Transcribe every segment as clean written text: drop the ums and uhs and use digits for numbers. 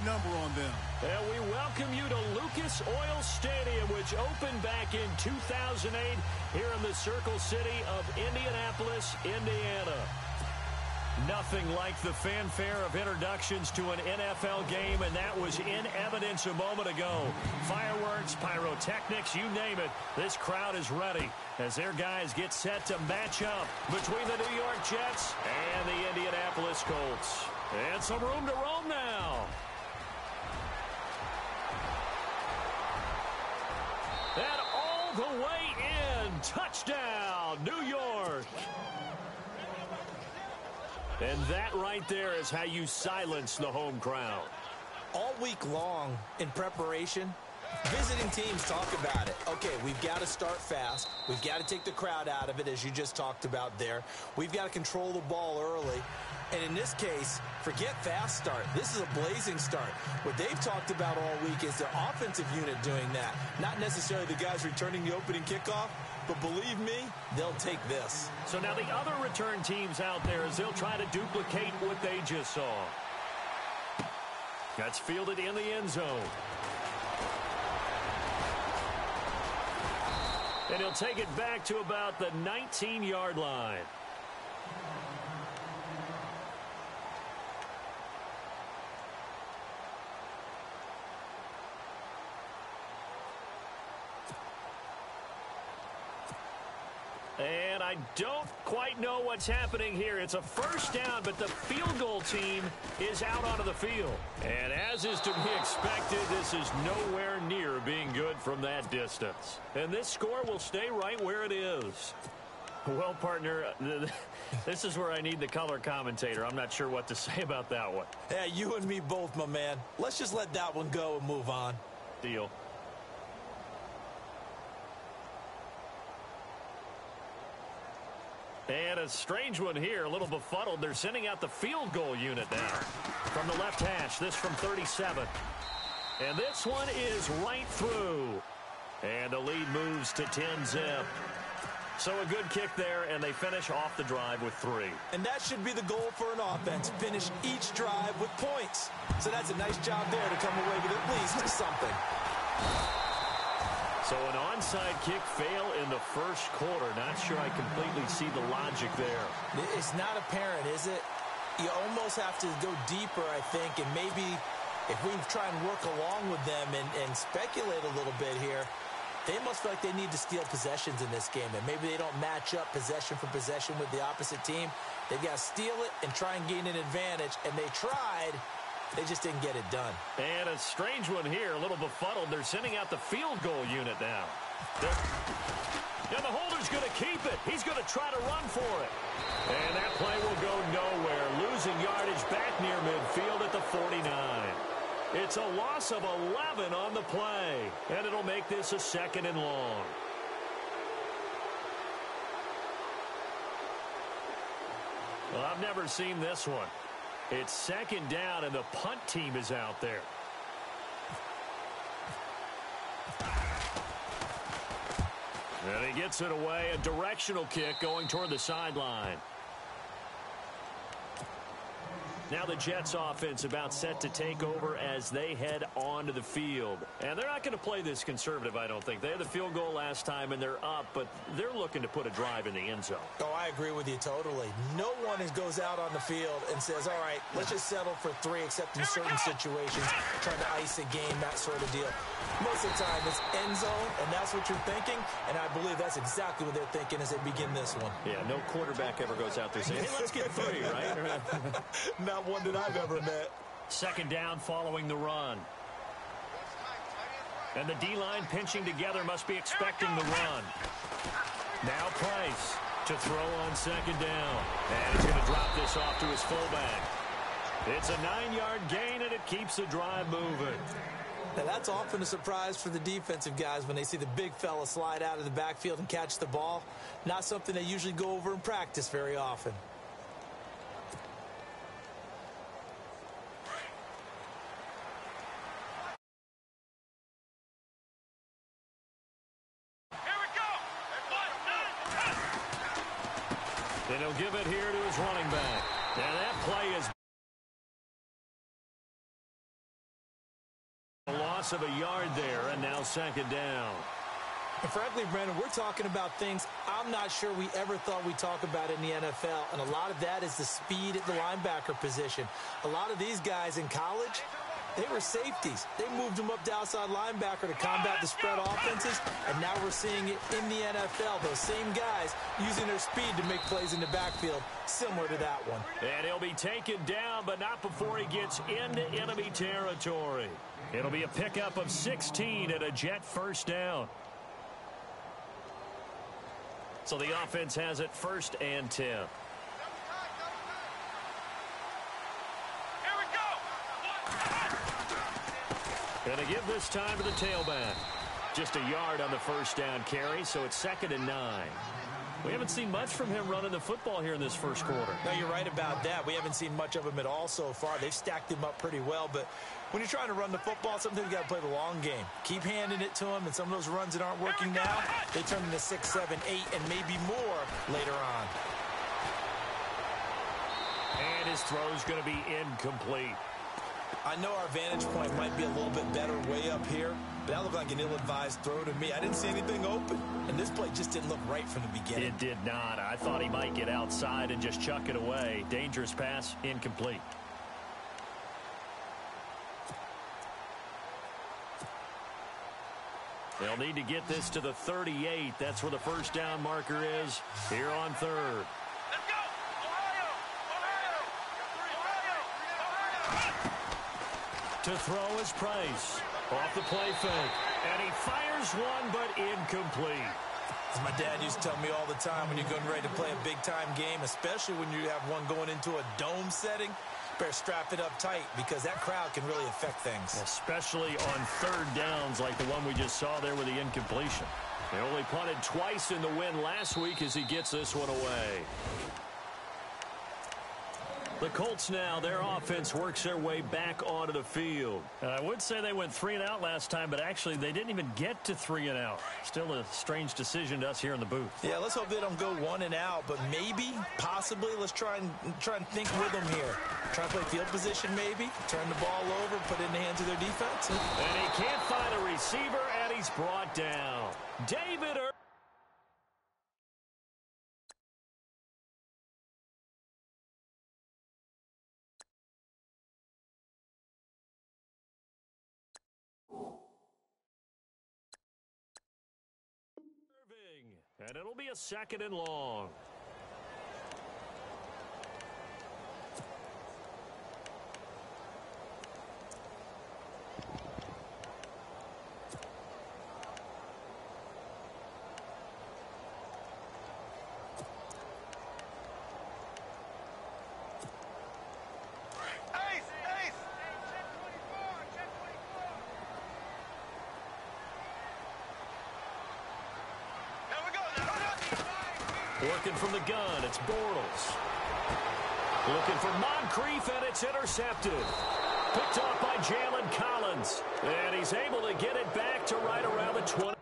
number on them. And we welcome you to Lucas Oil Stadium, which opened back in 2008 here in the Circle City of Indianapolis, Indiana. Nothing like the fanfare of introductions to an NFL game, and that was in evidence a moment ago. Fireworks, pyrotechnics, you name it. This crowd is ready as their guys get set to match up between the New York Jets and the Indianapolis Colts. And some room to roam now. And all the way in. Touchdown, New York. And that right there is how you silence the home crowd. All week long in preparation, visiting teams talk about it. Okay, we've got to start fast. We've got to take the crowd out of it, as you just talked about there. We've got to control the ball early. And in this case, forget fast start. This is a blazing start. What they've talked about all week is their offensive unit doing that. Not necessarily the guys returning the opening kickoff, but believe me, they'll take this. So now the other return teams out there, as they'll try to duplicate what they just saw. That's fielded in the end zone. And he'll take it back to about the 19-yard line. And I don't quite know what's happening here. It's a first down, but the field goal team is out onto the field. And as is to be expected, this is nowhere near being good from that distance. And this score will stay right where it is. Well, partner, this is where I need the color commentator. I'm not sure what to say about that one. Yeah, you and me both, my man. Let's just let that one go and move on. Deal. And a strange one here, a little befuddled. They're sending out the field goal unit now. From the left hash, this from 37. And this one is right through. And the lead moves to 10-zip. So a good kick there, and they finish off the drive with 3. And that should be the goal for an offense. Finish each drive with points. So that's a nice job there to come away with at least something. So an onside kick fail in the first quarter. Not sure I completely see the logic there. It's not apparent, is it? You almost have to go deeper, I think, and maybe if we try and work along with them and speculate a little bit here, they must feel like they need to steal possessions in this game, and maybe they don't match up possession for possession with the opposite team. They've got to steal it and try and gain an advantage, and they tried. They just didn't get it done. And a strange one here, a little befuddled. They're sending out the field goal unit now. And the holder's going to keep it. He's going to try to run for it. And that play will go nowhere. Losing yardage back near midfield at the 49. It's a loss of 11 on the play. And it'll make this a 2nd and long. Well, I've never seen this one. It's 2nd down, and the punt team is out there. And he gets it away. A directional kick going toward the sideline. Now the Jets offense about set to take over as they head onto the field. And they're not going to play this conservative, I don't think. They had the field goal last time, and they're up, but they're looking to put a drive in the end zone. Oh, I agree with you totally. No one goes out on the field and says, all right, let's just settle for 3, except in certain situations, trying to ice a game, that sort of deal. Most of the time, it's end zone, and that's what you're thinking, and I believe that's exactly what they're thinking as they begin this one. Yeah, no quarterback ever goes out there saying, hey, let's get 3, right? Not one that I've ever met. 2nd down following the run. And the D-line pinching together, must be expecting the run. Now Price to throw on 2nd down. And he's going to drop this off to his fullback. It's a 9-yard gain, and it keeps the drive moving. Now, that's often a surprise for the defensive guys when they see the big fella slide out of the backfield and catch the ball. Not something they usually go over in practice very often. And he'll give it here to his running back. And that play is loss of a yard there, and now second down. And frankly, Brandon, we're talking about things I'm not sure we ever thought we'd talk about in the NFL, and a lot of that is the speed at the linebacker position. A lot of these guys in college, they were safeties. They moved them up to outside linebacker to combat the spread offenses, and now we're seeing it in the NFL. Those same guys using their speed to make plays in the backfield, similar to that one. And he'll be taken down, but not before he gets into enemy territory. It'll be a pickup of 16 and a Jet first down. So the offense has it 1st and 10. Going to give this time to the tailback. Just a yard on the first down carry, so it's 2nd and 9. We haven't seen much from him running the football here in this first quarter. No, you're right about that. We haven't seen much of him at all so far. They've stacked him up pretty well, but when you're trying to run the football, sometimes you got to play the long game. Keep handing it to him, and some of those runs that aren't working now, they turn into 6, 7, 8, and maybe more later on. And his throw's going to be incomplete. I know our vantage point might be a little bit better way up here, but that looked like an ill-advised throw to me. I didn't see anything open, and this play just didn't look right from the beginning. It did not. I thought he might get outside and just chuck it away. Dangerous pass, incomplete. They'll need to get this to the 38. That's where the first down marker is here on 3rd. To throw is Price. Off the play fake. And he fires one, but incomplete. As my dad used to tell me all the time, when you're getting ready to play a big-time game, especially when you have one going into a dome setting, better strap it up tight because that crowd can really affect things. Especially on 3rd downs like the one we just saw there with the incompletion. They only punted twice in the win last week as he gets this one away. The Colts now, their offense works their way back onto the field. I would say they went 3 and out last time, but actually they didn't even get to 3 and out. Still a strange decision to us here in the booth. Yeah, let's hope they don't go 1 and out, but maybe, possibly, let's try and think with them here. Try to play field position maybe, turn the ball over, put it in the hands of their defense. And he can't find a receiver, and he's brought down. David and it'll be a 2nd and long. Working from the gun, it's Bortles. Looking for Moncrief, and it's intercepted. Picked off by Jalen Collins. And he's able to get it back to right around the 20.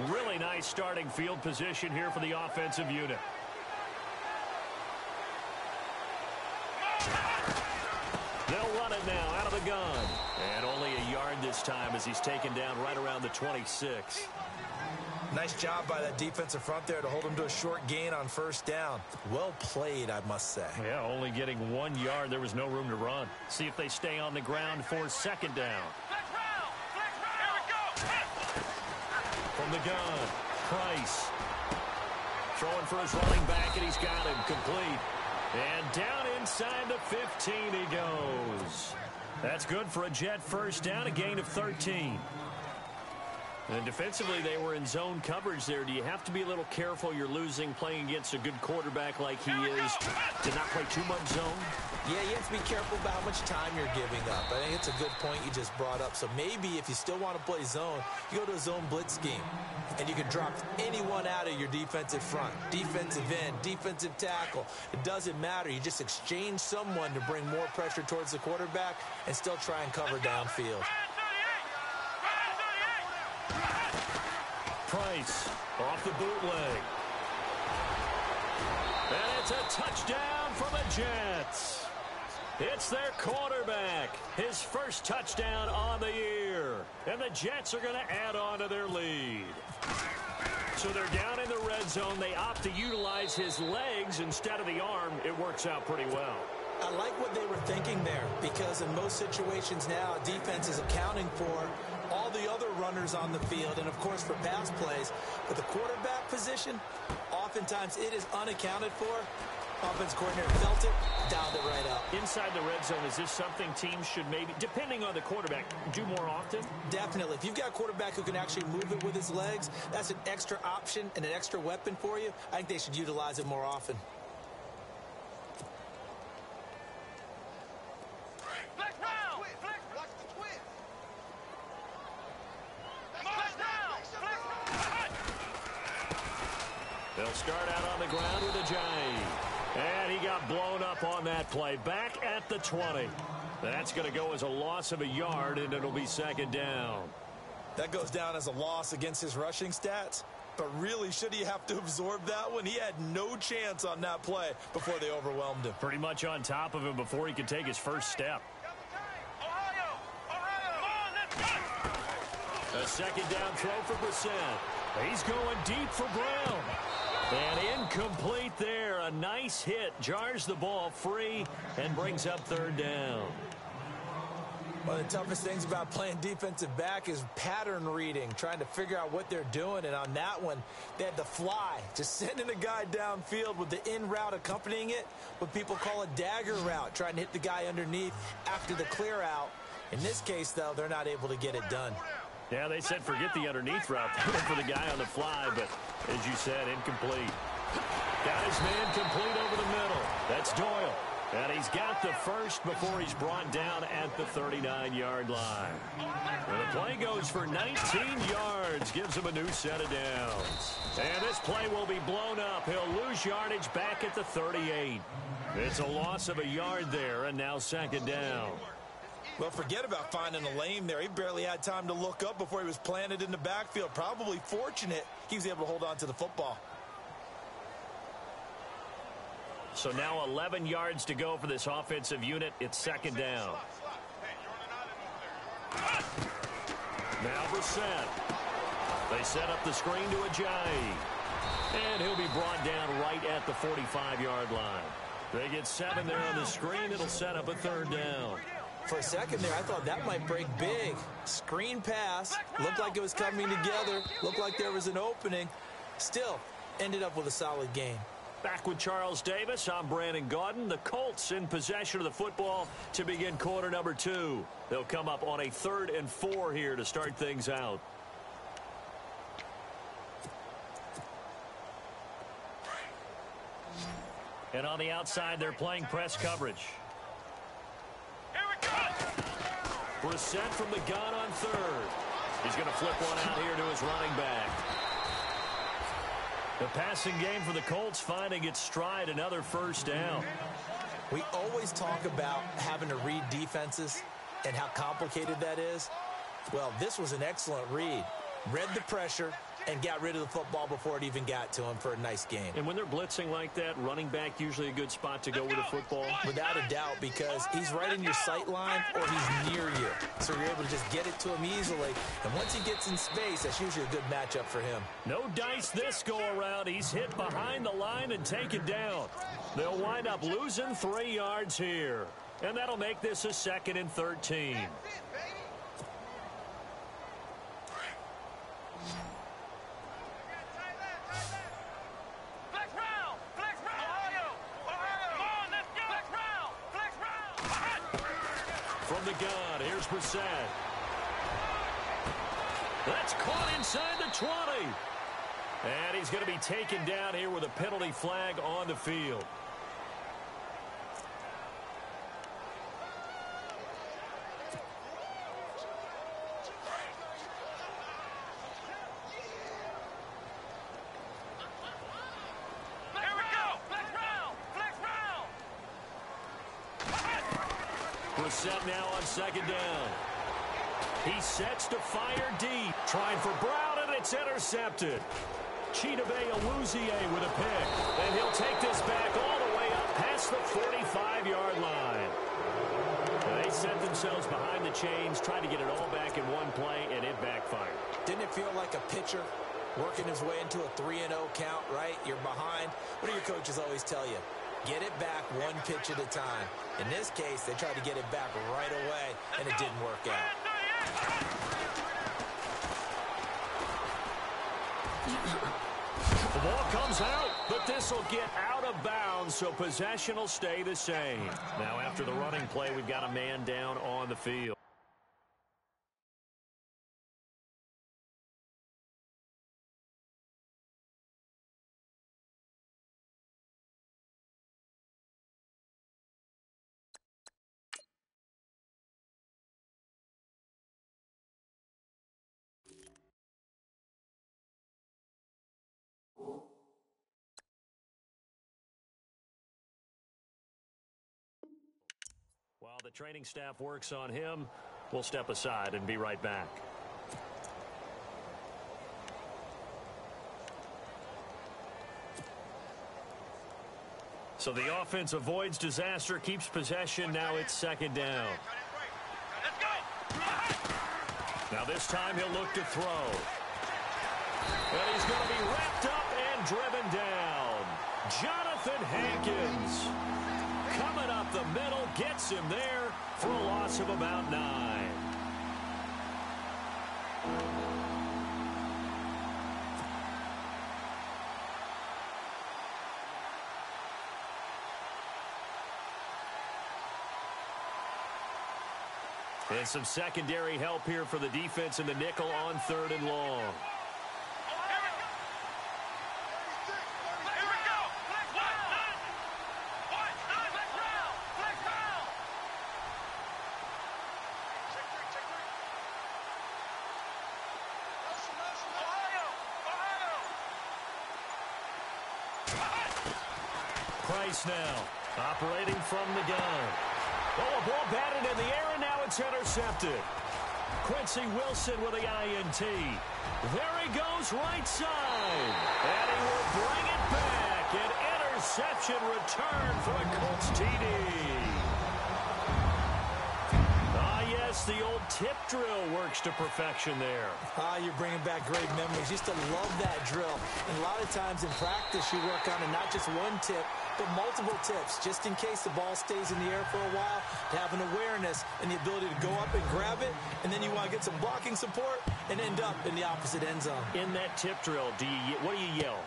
Really nice starting field position here for the offensive unit. They'll run it now out of the gun. And only a yard this time as he's taken down right around the 26. Nice job by that defensive front there to hold him to a short gain on 1st down. Well played, I must say. Yeah, only getting 1 yard. There was no room to run. See if they stay on the ground for 2nd down. From the gun, Price. Throwing for his running back, and he's got him complete. And down inside the 15 he goes. That's good for a Jet first down, a gain of 13. And defensively, they were in zone coverage there. Do you have to be a little careful you're losing playing against a good quarterback like he is to not play too much zone? Yeah, you have to be careful about how much time you're giving up. I think it's a good point you just brought up. So maybe if you still want to play zone, you go to a zone blitz scheme. And you can drop anyone out of your defensive front. Defensive end, defensive tackle. It doesn't matter. You just exchange someone to bring more pressure towards the quarterback and still try and cover downfield. Price off the bootleg. And it's a touchdown for the Jets. It's their quarterback. His first touchdown on the year. And the Jets are going to add on to their lead. So they're down in the red zone. They opt to utilize his legs instead of the arm. It works out pretty well. I like what they were thinking there because in most situations now, defense is accounting for all the other runners on the field and, of course, for pass plays. But the quarterback position, oftentimes it is unaccounted for. Offense coordinator felt it, dialed it right up. Inside the red zone, is this something teams should maybe, depending on the quarterback, do more often? Definitely. If you've got a quarterback who can actually move it with his legs, that's an extra option and an extra weapon for you. I think they should utilize it more often. They'll start out on the ground with Ajayi. And he got blown up on that play. Back at the 20. That's going to go as a loss of a yard, and it'll be second down. That goes down as a loss against his rushing stats. But really, should he have to absorb that one? He had no chance on that play before they overwhelmed him. Pretty much on top of him before he could take his first step. A second down throw for Brissett. He's going deep for Brown. And incomplete there. A nice hit. Jars the ball free and brings up third down. One of the toughest things about playing defensive back is pattern reading, trying to figure out what they're doing. And on that one, they had the fly, just sending a guy downfield with the in route accompanying it, what people call a dagger route, trying to hit the guy underneath after the clear out. In this case, though, they're not able to get it done. Yeah, they said forget the underneath route. They went for the guy on the fly, but as you said, incomplete. Got his man complete over the middle. That's Doyle. And he's got the first before he's brought down at the 39-yard line. And the play goes for 19 yards, gives him a new set of downs. And this play will be blown up. He'll lose yardage back at the 38. It's a loss of a yard there, and now second down. Well, forget about finding a lane there. He barely had time to look up before he was planted in the backfield. Probably fortunate he was able to hold on to the football. So now 11 yards to go for this offensive unit. It's second down. Now Brissett. They set up the screen to Ajayi. And he'll be brought down right at the 45-yard line. They get 7 there on the screen. It'll set up a third down. For a second there, I thought that might break big. Screen pass. Looked like it was coming together. Looked like there was an opening. Still, ended up with a solid game. Back with Charles Davis, I'm Brandon Gaudin. The Colts in possession of the football to begin quarter number 2. They'll come up on a 3rd and 4 here to start things out. And on the outside, they're playing press coverage. Brissett from the gun on 3rd. He's going to flip one out here to his running back. The passing game for the Colts finding its stride, another first down. We always talk about having to read defenses and how complicated that is. Well, this was an excellent read. Read the pressure and got rid of the football before it even got to him for a nice game. And when they're blitzing like that, running back usually a good spot to go with the football? Without a doubt, because he's right in your sight line or he's near you. So you're able to just get it to him easily. And once he gets in space, that's usually a good matchup for him. No dice this go-around. He's hit behind the line and taken down. They'll wind up losing 3 yards here. And that'll make this a 2nd and 13. From the gun, here's Brissett. That's caught inside the 20. And he's going to be taken down here with a penalty flag on the field. We're set now on second down. He sets to fire deep. Trying for Brown, and it's intercepted. Chidobe Awuzie with a pick. And he'll take this back all the way up past the 45-yard line. And they set themselves behind the chains, trying to get it all back in one play, and it backfired. Didn't it feel like a pitcher working his way into a 3-0 count, right? You're behind. What do your coaches always tell you? Get it back one pitch at a time. In this case, they tried to get it back right away, and it didn't work out. The ball comes out, but this will get out of bounds, so possession will stay the same. Now, after the running play, we've got a man down on the field. While the training staff works on him, we'll step aside and be right back. So the offense avoids disaster, keeps possession. Now it's second down. Now this time he'll look to throw. And he's going to be wrapped up and driven down. Jonathan Hankins, coming up the middle, gets him there for a loss of about 9. And some secondary help here for the defense in the nickel on 3rd and long. Price now, operating from the gun. Oh, a ball batted in the air, and now it's intercepted. Quincy Wilson with the INT. There he goes, right side. And he will bring it back. An interception return for a Colts TD. Yes, the old tip drill works to perfection there. You're bringing back great memories. Used to love that drill. And a lot of times in practice, you work on it, not just one tip, but multiple tips, just in case the ball stays in the air for a while, to have an awareness and the ability to go up and grab it, and then you want to get some blocking support and end up in the opposite end zone. In that tip drill, what do you yell?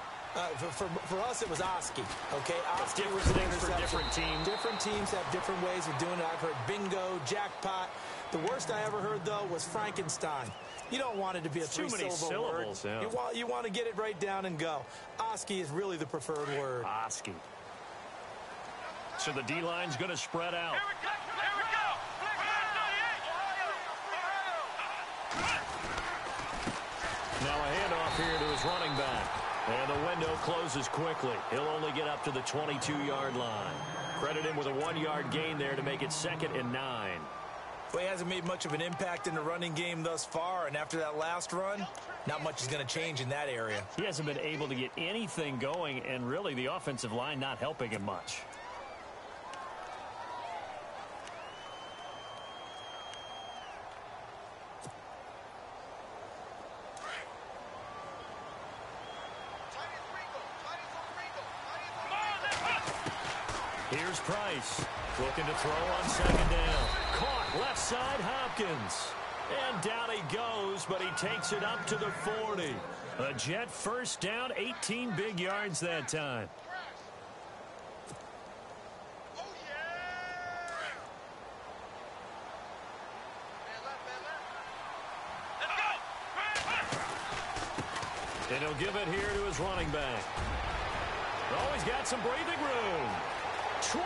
For us, it was Oski. Okay, Oski was things for different teams. Different teams have different ways of doing it. I've heard bingo, jackpot. The worst I ever heard, though, was Frankenstein. You don't want it to be a three-syllable word. Yeah. You want to get it right down and go. Oski is really the preferred word. Oski. So the D-line's going to spread out. Here we go. Now a handoff here to his running back. And the window closes quickly. He'll only get up to the 22-yard line. Credit him with a 1-yard gain there to make it 2nd and 9. Well, he hasn't made much of an impact in the running game thus far, and after that last run, not much is going to change in that area. He hasn't been able to get anything going, and really the offensive line not helping him much. Here's Price, looking to throw on 2nd down. Caught left side, Hopkins. And down he goes, but he takes it up to the 40. A Jet first down, 18 big yards that time. And he'll give it here to his running back. Oh, he's got some breathing room. 20,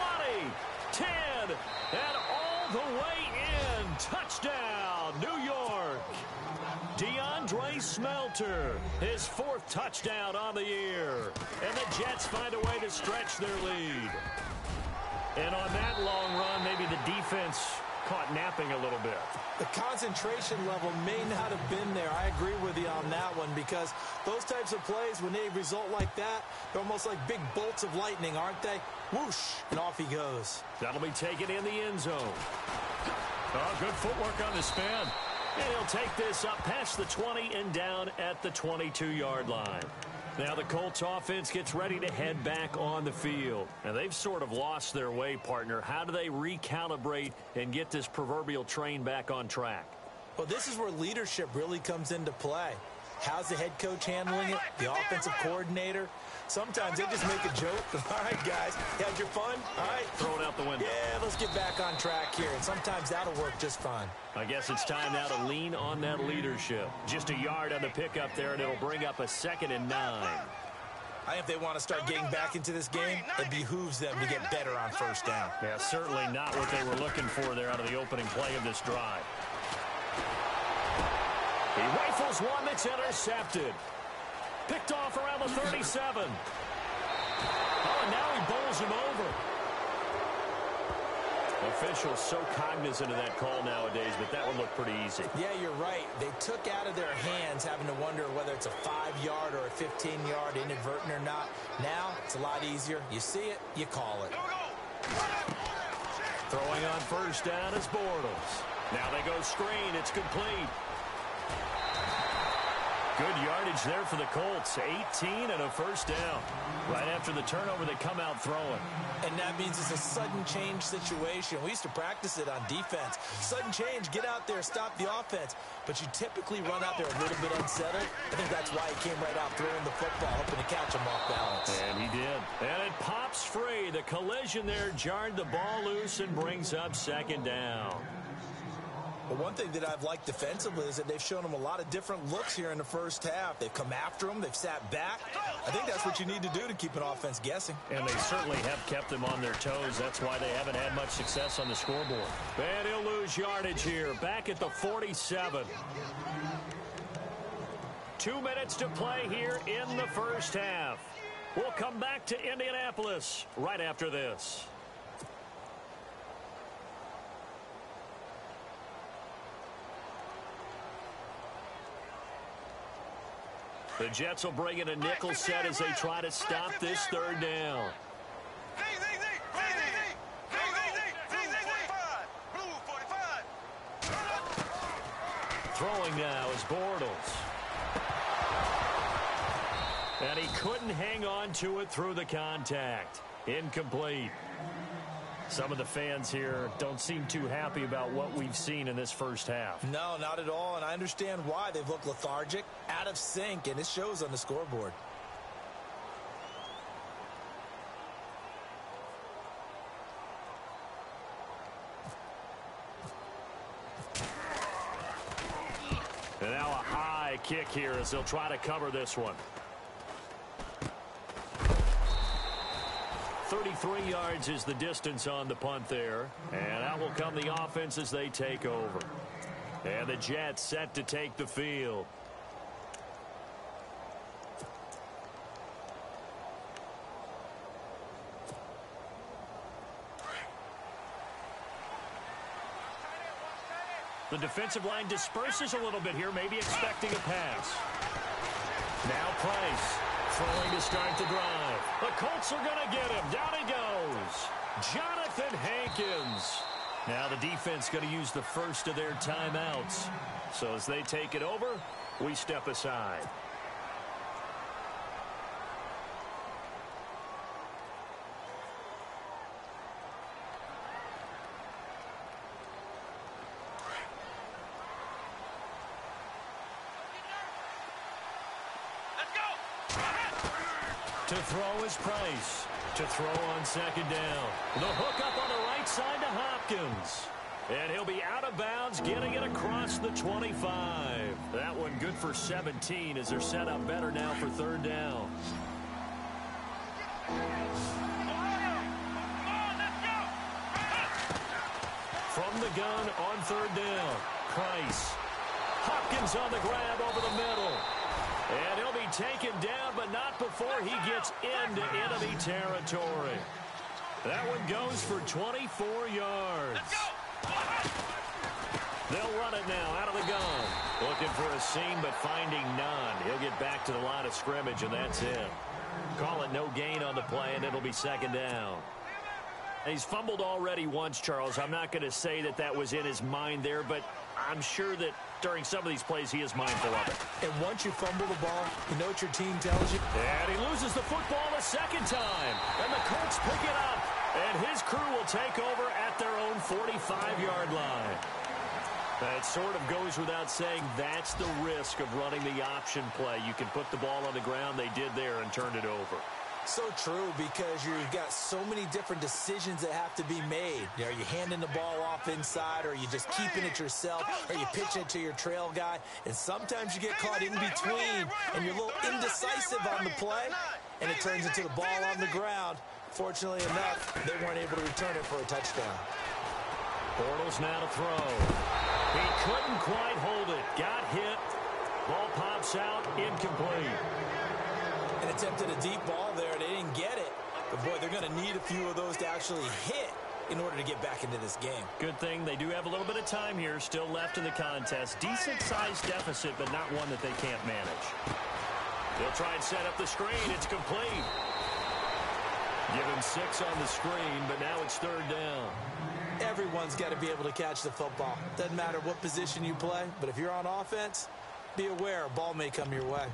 10, and all the way in. Touchdown, New York. DeAndre Smelter, his 4th touchdown on the year. And the Jets find a way to stretch their lead. And on that long run, maybe the defense caught napping a little bit. The concentration level may not have been there. I agree with you on that one, because those types of plays, when they result like that, they're almost like big bolts of lightning, aren't they? Whoosh, and off he goes. That'll be taken in the end zone. Oh, good footwork on the spin. And he'll take this up past the 20 and down at the 22-yard line. Now the Colts offense gets ready to head back on the field. And they've sort of lost their way, partner. How do they recalibrate and get this proverbial train back on track? Well, this is where leadership really comes into play. How's the head coach handling it? The offensive coordinator? Sometimes they just make a joke. All right, guys, you had your fun? All right. Throw it out the window. Yeah, let's get back on track here. And sometimes that'll work just fine. I guess it's time now to lean on that leadership. Just a yard on the pickup there, and it'll bring up a 2nd and 9. I think if they want to start getting back into this game, it behooves them to get better on first down. Yeah, certainly not what they were looking for there out of the opening play of this drive. He rifles one that's intercepted. Picked off around the 37. Oh, and now he bowls him over. Officials so cognizant of that call nowadays, but that would look pretty easy. Yeah, you're right. They took out of their hands having to wonder whether it's a 5-yard or a 15-yard inadvertent or not. Now, it's a lot easier. You see it, you call it. Throwing on first down is Bortles. Now they go screen. It's complete. Good yardage there for the Colts. 18 and a first down. Right after the turnover, they come out throwing. And that means it's a sudden change situation. We used to practice it on defense. Sudden change, get out there, stop the offense. But you typically run out there a little bit unsettled. I think that's why he came right out throwing the football, hoping to catch him off balance. And he did. And it pops free. The collision there jarred the ball loose and brings up 2nd down. But one thing that I've liked defensively is that they've shown them a lot of different looks here in the first half. They've come after them. They've sat back. I think that's what you need to do to keep an offense guessing. And they certainly have kept them on their toes. That's why they haven't had much success on the scoreboard. And he'll lose yardage here. Back at the 47. 2 minutes to play here in the first half. We'll come back to Indianapolis right after this. The Jets will bring in a nickel set as they try to stop this 3rd down. Throwing now is Bortles. And he couldn't hang on to it through the contact. Incomplete. Some of the fans here don't seem too happy about what we've seen in this first half. No, not at all, and I understand why. They've looked lethargic, out of sync, and it shows on the scoreboard. And now a high kick here as they'll try to cover this one. 33 yards is the distance on the punt there. And out will come the offense as they take over. And the Jets set to take the field. The defensive line disperses a little bit here, maybe expecting a pass. Now Price. Throwing to start the drive. The Colts are going to get him. Down he goes. Jonathan Hankins. Now the defense going to use the first of their timeouts. So as they take it over, we step aside. To throw is Price. To throw on 2nd down. The hook up on the right side to Hopkins. And he'll be out of bounds, getting it across the 25. That one good for 17 as they're set up better now for third down. From the gun on third down, Price. Hopkins on the grab over the middle. And he'll be taken down, but not before he gets into enemy territory. That one goes for 24 yards. They'll run it now out of the gun. Looking for a seam, but finding none. He'll get back to the line of scrimmage, and that's it. Call it no gain on the play, and it'll be second down. He's fumbled already once, Charles. I'm not going to say that that was in his mind there, but I'm sure that during some of these plays he is mindful of it. And once you fumble the ball, you know what your team tells you? And he loses the football a second time. And the Colts pick it up. And his crew will take over at their own 45-yard line. It sort of goes without saying that's the risk of running the option play. You can put the ball on the ground. They did there and turned it over. So true, because you've got so many different decisions that have to be made. Are you handing the ball off inside, or are you just keeping it yourself, or you pitch it to your trail guy? And sometimes you get caught in between, and you're a little indecisive on the play, and it turns into the ball on the ground. Fortunately enough, they weren't able to return it for a touchdown. Bortles now to throw. He couldn't quite hold it. Got hit. Ball pops out, incomplete. And attempted a deep ball there. They didn't get it. But, boy, they're going to need a few of those to actually hit in order to get back into this game. Good thing they do have a little bit of time here still left in the contest. Decent-sized deficit, but not one that they can't manage. They'll try and set up the screen. It's complete. Give him 6 on the screen, but now it's third down. Everyone's got to be able to catch the football. Doesn't matter what position you play, but if you're on offense, be aware a ball may come your way.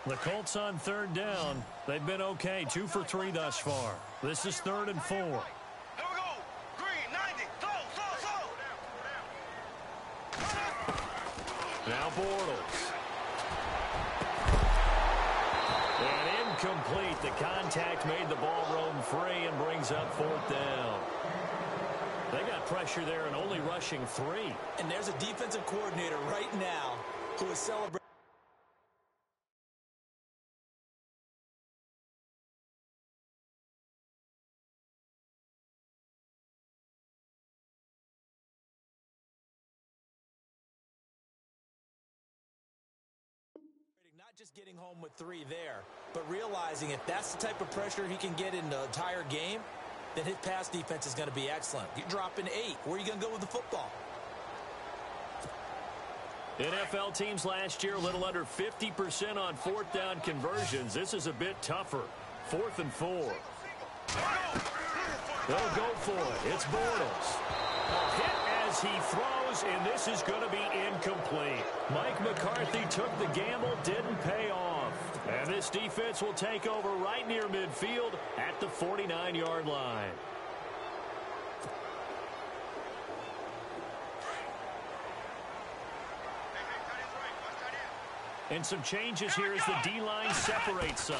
The Colts on third down. They've been okay. 2 for 3 thus far. This is 3rd and 4. Here we go. Green, 90. Slow. Now Bortles. And incomplete. The contact made the ball roam free and brings up 4th down. They got pressure there and only rushing 3. And there's a defensive coordinator right now who is celebrating. Not just getting home with 3 there, but realizing if that's the type of pressure he can get in the entire game, then his pass defense is going to be excellent. You're dropping 8. Where are you going to go with the football? NFL teams last year a little under 50% on 4th down conversions. This is a bit tougher. 4th and 4. They'll go for it. It's Bortles. A hit as he throws, and this is going to be incomplete. Mike McCarthy took the gamble, didn't pay off. And this defense will take over right near midfield at the 49-yard line. And some changes here as the D-line separates some.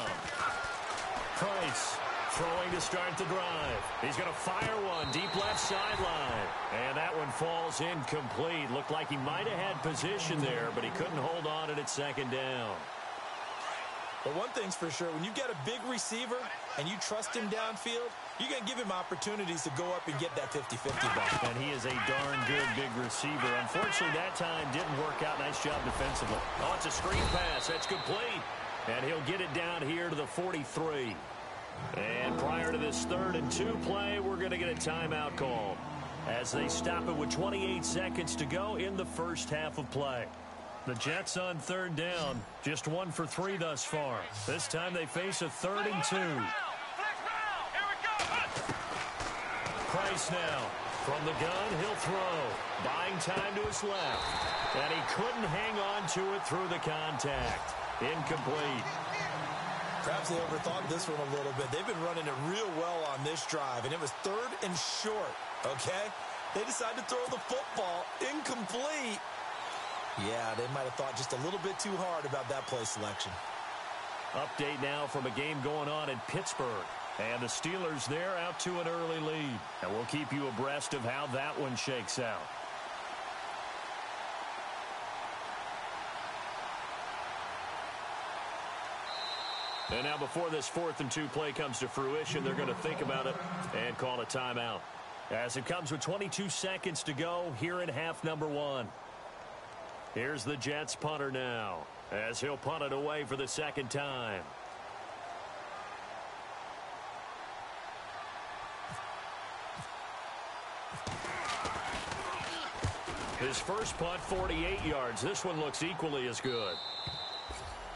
Price throwing to start the drive. He's going to fire one deep left sideline. And that one falls incomplete. Looked like he might have had position there, but he couldn't hold on to it at 2nd down. But one thing's for sure, when you've got a big receiver and you trust him downfield, you're going to give him opportunities to go up and get that 50-50 ball. And he is a darn good big receiver. Unfortunately, that time didn't work out. Nice job defensively. Oh, it's a screen pass. That's complete. And he'll get it down here to the 43. And prior to this 3rd and 2 play, we're going to get a timeout call as they stop it with 28 seconds to go in the first half of play. The Jets on 3rd down, just 1 for 3 thus far. This time they face a 3rd and 2. Price now. From the gun, he'll throw. Buying time to his left. And he couldn't hang on to it through the contact. Incomplete. Perhaps they overthought this one a little bit. They've been running it real well on this drive, and it was 3rd and short, okay? They decided to throw the football incomplete. Yeah, they might have thought just a little bit too hard about that play selection. Update now from a game going on in Pittsburgh. And the Steelers there out to an early lead. And we'll keep you abreast of how that one shakes out. And now before this 4th and 2 play comes to fruition, they're going to think about it and call a timeout. As it comes with 22 seconds to go here in half number 1. Here's the Jets punter now as he'll punt it away for the 2nd time. His first punt, 48 yards. This one looks equally as good.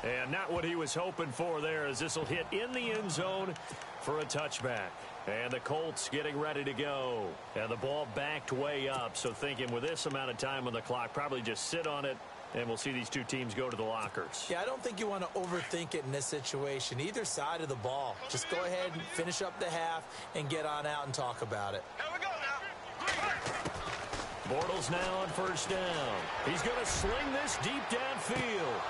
And not what he was hoping for there, as this will hit in the end zone for a touchback. And the Colts getting ready to go. And the ball backed way up. So thinking with this amount of time on the clock, probably just sit on it, and we'll see these two teams go to the lockers. Yeah, I don't think you want to overthink it in this situation. Either side of the ball. Just go ahead and finish up the half and get on out and talk about it. Here we go now. Bortles now on 1st down. He's going to sling this deep downfield.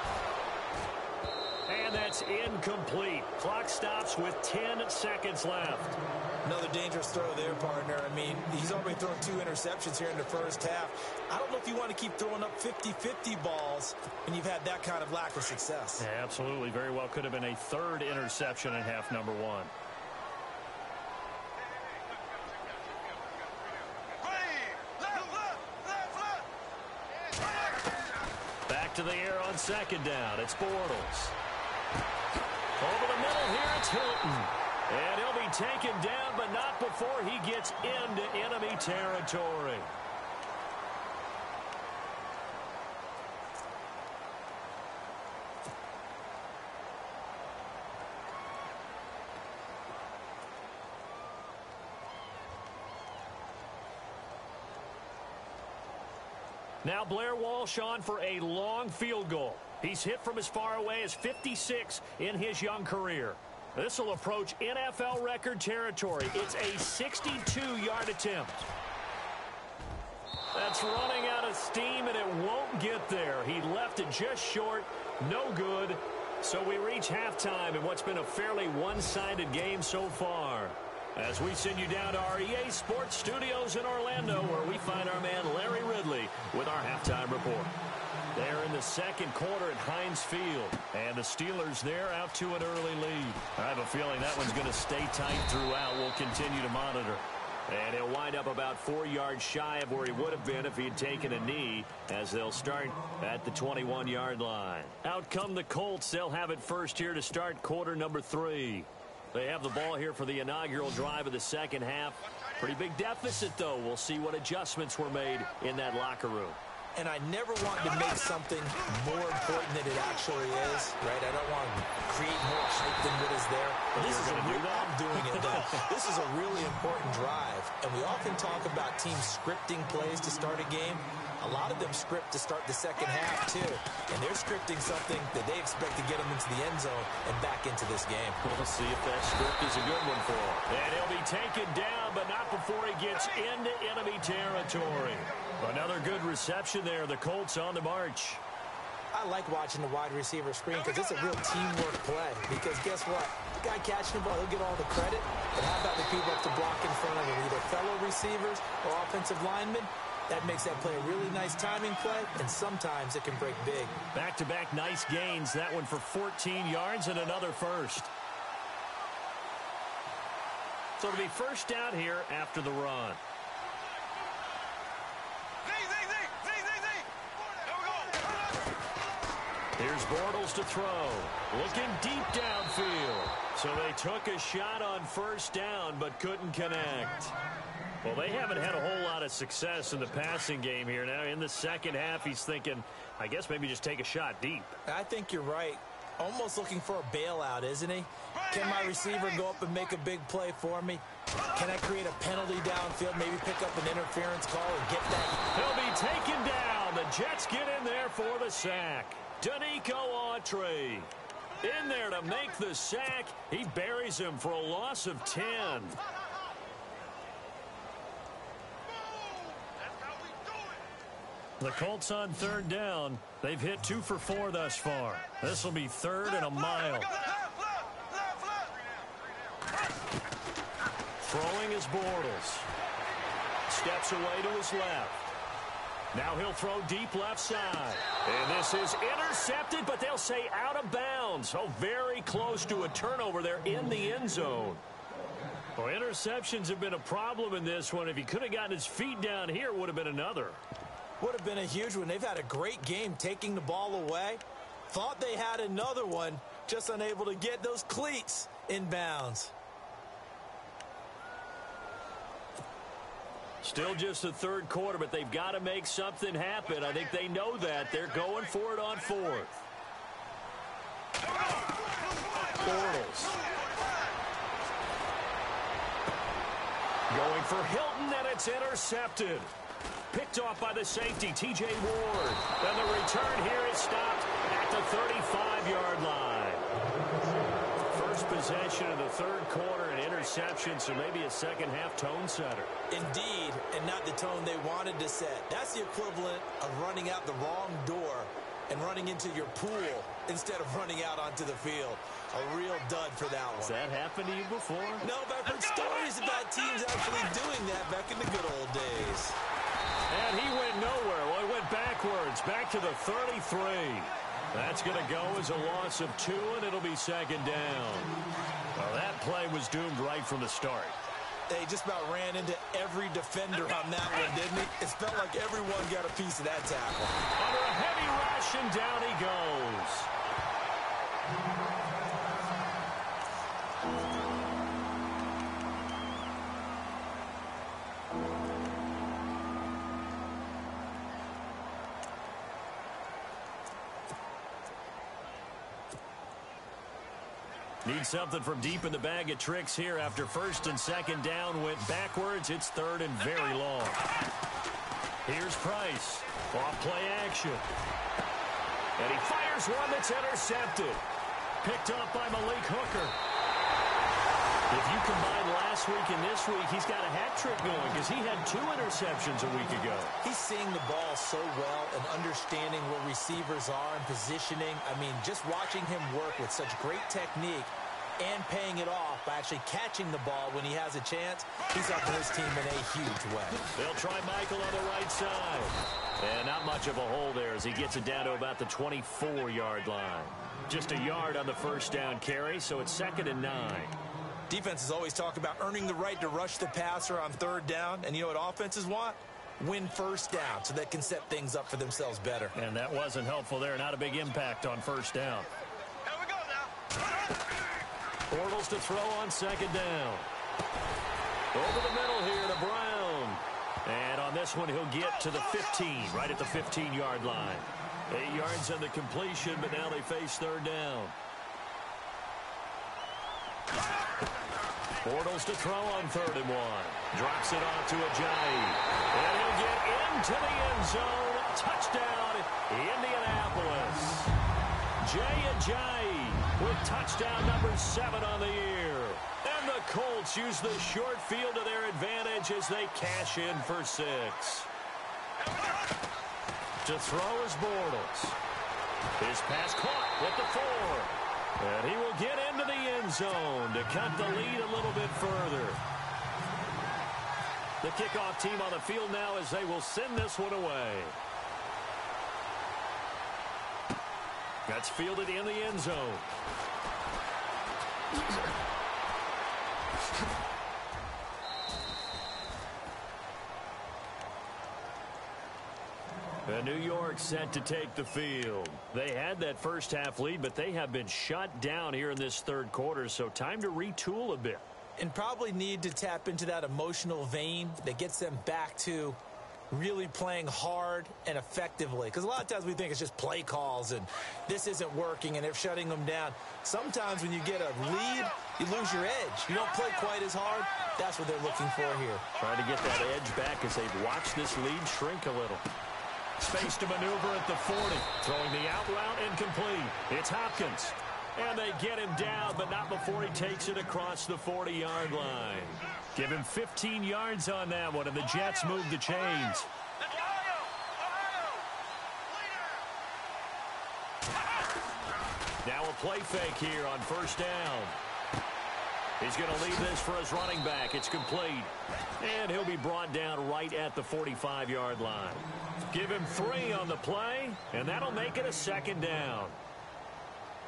And that's incomplete. Clock stops with 10 seconds left. Another dangerous throw there, partner. I mean, he's already thrown 2 interceptions here in the first half. I don't know if you want to keep throwing up 50-50 balls when you've had that kind of lack of success. Yeah, absolutely. Very well could have been a 3rd interception in half number 1. Back to the air on 2nd down. It's Bortles. Over the middle here, it's Hilton. And he'll be taken down, but not before he gets into enemy territory. Now Blair Walsh on for a long field goal. He's hit from as far away as 56 in his young career. This will approach NFL record territory. It's a 62-yard attempt. That's running out of steam, and it won't get there. He left it just short. No good. So we reach halftime in what's been a fairly one-sided game so far. As we send you down to our EA Sports Studios in Orlando, where we find our man Larry Ridley with our halftime report. They're in the 2nd quarter at Heinz Field, and the Steelers there out to an early lead. I have a feeling that one's going to stay tight throughout. We'll continue to monitor. And he'll wind up about 4 yards shy of where he would have been if he had taken a knee, as they'll start at the 21-yard line. Out come the Colts. They'll have it first here to start quarter number 3. They have the ball here for the inaugural drive of the 2nd half. Pretty big deficit, though. We'll see what adjustments were made in that locker room. And I never want to make something more important than it actually is, right? I don't want to create more hype than what is there. But this is I'm doing it, though. This is a really important drive. And we often talk about teams scripting plays to start a game. A lot of them script to start the 2nd half, too. And they're scripting something that they expect to get them into the end zone and back into this game. We'll see if that script is a good one for him. And he'll be taken down, but not before he gets into enemy territory. Another good reception there. The Colts on the march. I like watching the wide receiver screen because it's a real teamwork play. Because guess what? The guy catching the ball, he'll get all the credit. But how about the people up to block in front of him, either fellow receivers or offensive linemen? That makes that play a really nice timing play, and sometimes it can break big. Back-to-back nice gains. That one for 14 yards and another first. So it'll be first down here after the run. Here's Bortles to throw. Looking deep downfield. So they took a shot on first down, but couldn't connect. Well, they haven't had a whole lot of success in the passing game here. Now, in the 2nd half, he's thinking, I guess maybe just take a shot deep. I think you're right. Almost looking for a bailout, isn't he? Can my receiver go up and make a big play for me? Can I create a penalty downfield, maybe pick up an interference call and get that? He'll be taken down. The Jets get in there for the sack. Danico Autry. In there to make the sack. He buries him for a loss of 10. The Colts on third down. They've hit 2 for 4 thus far. This will be 3rd and a mile. Throwing is Bortles. Steps away to his left. Now he'll throw deep left side. And this is intercepted, but they'll say out of bounds. Oh, very close to a turnover there in the end zone. Well, interceptions have been a problem in this one. If he could have gotten his feet down here, it would have been another. Would have been a huge one. They've had a great game taking the ball away. Thought they had another one, just unable to get those cleats in bounds. Still just the third quarter, but they've got to make something happen. I think they know that. They're going for it on 4th. Bortles. Going for Hilton, and it's intercepted. Picked off by the safety, T.J. Ward. And the return here is stopped at the 35-yard line. First possession of the third quarter, an interception, so maybe a second-half tone setter. Indeed, and not the tone they wanted to set. That's the equivalent of running out the wrong door and running into your pool instead of running out onto the field. A real dud for that one. Has that happened to you before? No, but I've heard stories about teams actually doing that back in the good old days. And he went nowhere. Well, he went backwards, back to the 33. That's going to go as a loss of 2, and it'll be second down. Well, that play was doomed right from the start. They just about ran into every defender on that one, didn't he? It felt like everyone got a piece of that tackle. Under a heavy rush, and down he goes. Need something from deep in the bag of tricks here after first and second down went backwards. It's 3rd and very long. Here's Price. Off play action. And he fires one that's intercepted. Picked up by Malik Hooker. If you combine last week and this week, he's got a hat trick going because he had 2 interceptions a week ago. He's seeing the ball so well and understanding where receivers are and positioning. I mean, just watching him work with such great technique and paying it off by actually catching the ball when he has a chance, he's helping his team in a huge way. They'll try Michael on the right side. And not much of a hole there as he gets it down to about the 24-yard line. Just a yard on the first down carry, so it's 2nd and 9. Defenses always talk about earning the right to rush the passer on third down. And you know what offenses want? Win first down so they can set things up for themselves better. And that wasn't helpful there. Not a big impact on first down. Here we go now. Bortles to throw on second down. Over the middle here to Brown. And on this one, he'll get to the 15, right at the 15-yard line. 8 yards on the completion, but now they face third down. Bortles to throw on 3rd and 1. Drops it off to Ajayi. And he'll get into the end zone. Touchdown, Indianapolis. Jay Ajayi with touchdown number 7 on the year. And the Colts use the short field to their advantage as they cash in for 6. To throw is Bortles. His pass caught with the 4. And he will get into the end zone to cut the lead a little bit further. The kickoff team on the field now as they will send this one away. That's fielded in the end zone. New York set to take the field. They had that first half lead, but they have been shut down here in this third quarter, so time to retool a bit. And probably need to tap into that emotional vein that gets them back to really playing hard and effectively. Because a lot of times we think it's just play calls and this isn't working and they're shutting them down. Sometimes when you get a lead, you lose your edge. You don't play quite as hard. That's what they're looking for here. Trying to get that edge back as they've watched this lead shrink a little. Space to maneuver at the 40. Throwing the out route incomplete. It's Hopkins. And they get him down, but not before he takes it across the 40-yard line. Give him 15 yards on that one, and the Jets move the chains. Now a play fake here on first down. He's going to leave this for his running back. It's complete. And he'll be brought down right at the 45-yard line. Give him 3 on the play, and that'll make it a second down.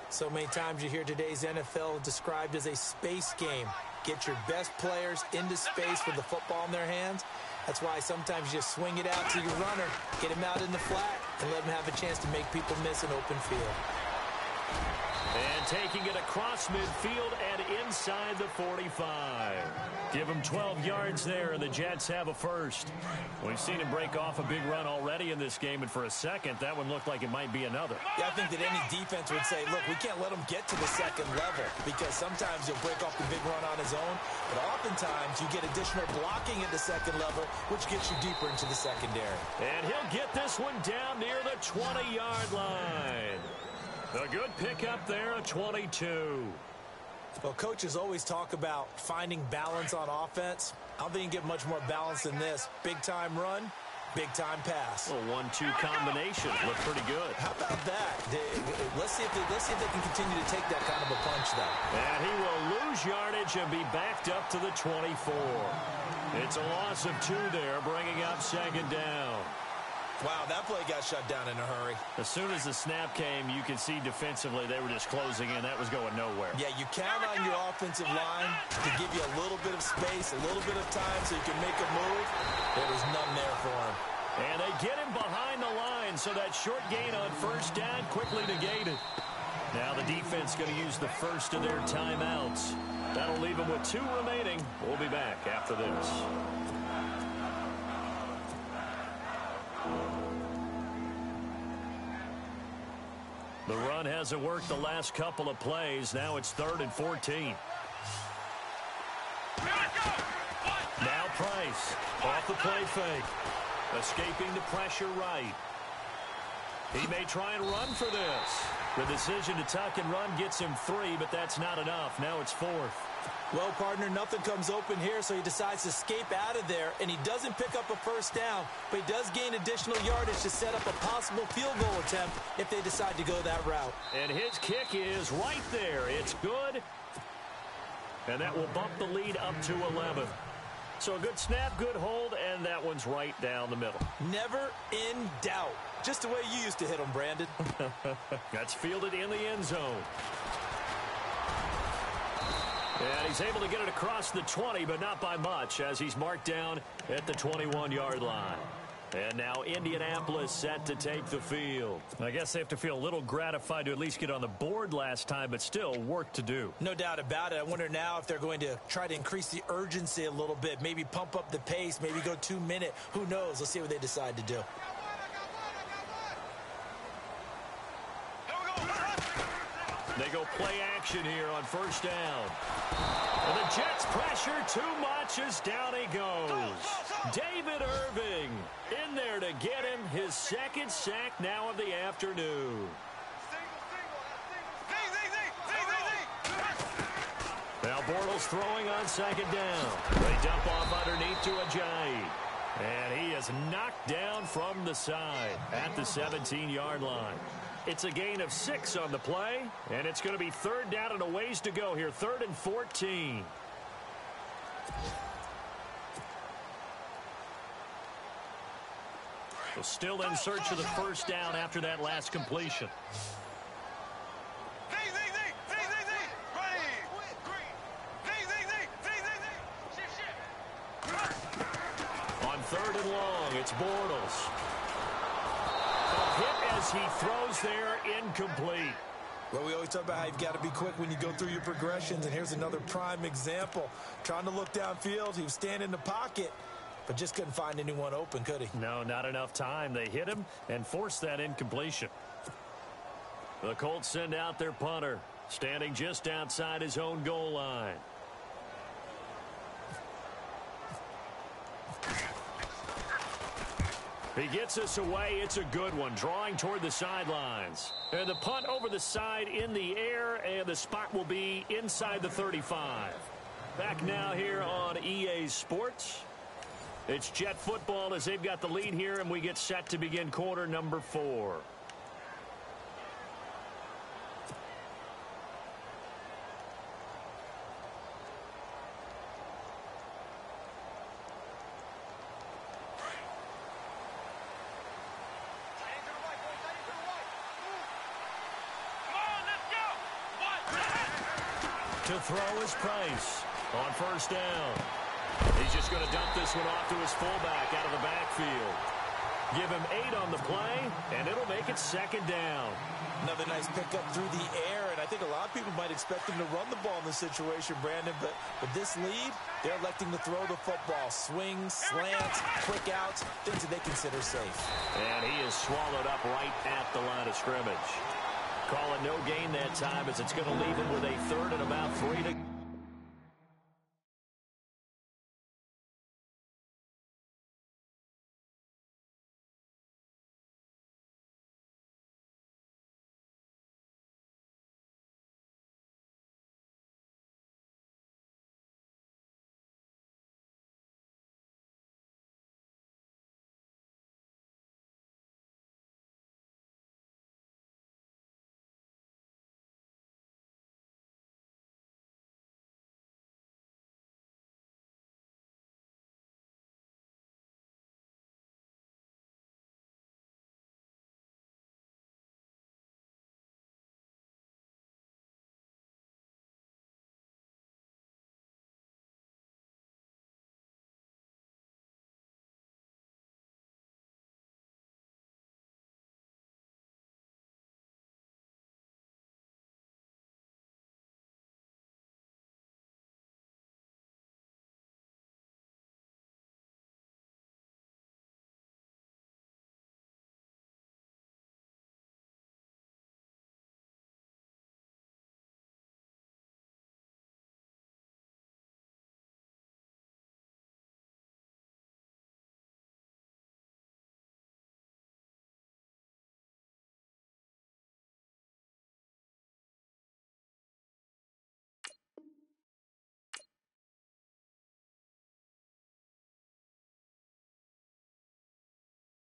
So many times you hear today's NFL described as a space game. Get your best players into space with the football in their hands. That's why sometimes you just swing it out to your runner, get him out in the flat, and let him have a chance to make people miss an open field. And taking it across midfield and inside the 45. Give him 12 yards there, and the Jets have a first. We've seen him break off a big run already in this game, and for a second, that one looked like it might be another. Yeah, I think that any defense would say, look, we can't let him get to the second level, because sometimes he'll break off the big run on his own, but oftentimes you get additional blocking at the second level, which gets you deeper into the secondary. And he'll get this one down near the 20-yard line. A good pickup there, a 22. Well, coaches always talk about finding balance on offense. I don't think you can get much more balance than this. Big-time run, big-time pass. A 1-2 combination. Looked pretty good. How about that? Let's see if they can continue to take that kind of a punch, though. And he will lose yardage and be backed up to the 24. It's a loss of 2 there, bringing up second down. Wow, that play got shut down in a hurry. As soon as the snap came, you could see defensively they were just closing in. That was going nowhere. Yeah, you count on your offensive line to give you a little bit of space, a little bit of time so you can make a move. There was none there for him. And they get him behind the line, so that short gain on first down quickly negated. Now the defense going to use the first of their timeouts. That'll leave them with 2 remaining. We'll be back after this. The run hasn't worked the last couple of plays. Now it's 3rd and 14. Now Price off the play fake. Escaping the pressure right. He may try and run for this. The decision to tuck and run gets him 3, but that's not enough. Now it's 4th. Well, partner, nothing comes open here, so he decides to escape out of there, and he doesn't pick up a first down, but he does gain additional yardage to set up a possible field goal attempt if they decide to go that route. And his kick is right there. It's good, and that will bump the lead up to 11. So a good snap, good hold, and that one's right down the middle. Never in doubt. Just the way you used to hit them, Brandon. That's fielded in the end zone. And he's able to get it across the 20, but not by much, as he's marked down at the 21-yard line. And now Indianapolis set to take the field. I guess they have to feel a little gratified to at least get on the board last time, but still work to do. No doubt about it. I wonder now if they're going to try to increase the urgency a little bit, maybe pump up the pace, maybe go 2-minute. Who knows? Let's see what they decide to do. They go play action here on first down. And the Jets pressure too much as down he goes. David Irving in there to get him his 2nd sack now of the afternoon. Now Bortles throwing on 2nd down. They dump off underneath to Ajayi. And he is knocked down from the side at the 17-yard line. It's a gain of 6 on the play, and it's going to be 3rd down and a ways to go here, 3rd and 14. So still in search of the first down after that last completion. On 3rd and long, it's Bortles. Hit as he throws there, incomplete. Well, we always talk about how you've got to be quick when you go through your progressions, and here's another prime example. Trying to look downfield, he was standing in the pocket, but just couldn't find anyone open, could he? No, not enough time. They hit him and forced that incompletion. The Colts send out their punter, standing just outside his own goal line. He gets us away. It's a good one, drawing toward the sidelines. And the punt over the side in the air, and the spot will be inside the 35. Back now here on EA Sports. It's Jet football as they've got the lead here, and we get set to begin quarter number 4. To throw is Price on first down. He's just going to dump this one off to his fullback out of the backfield. Give him 8 on the play, and it'll make it second down. Another nice pickup through the air, and I think a lot of people might expect him to run the ball in this situation, Brandon, but with this lead, they're electing to throw the football. Swings, slants, quick outs, things that they consider safe. And he is swallowed up right at the line of scrimmage. Call it no gain that time as it's going to leave him with a 3rd and about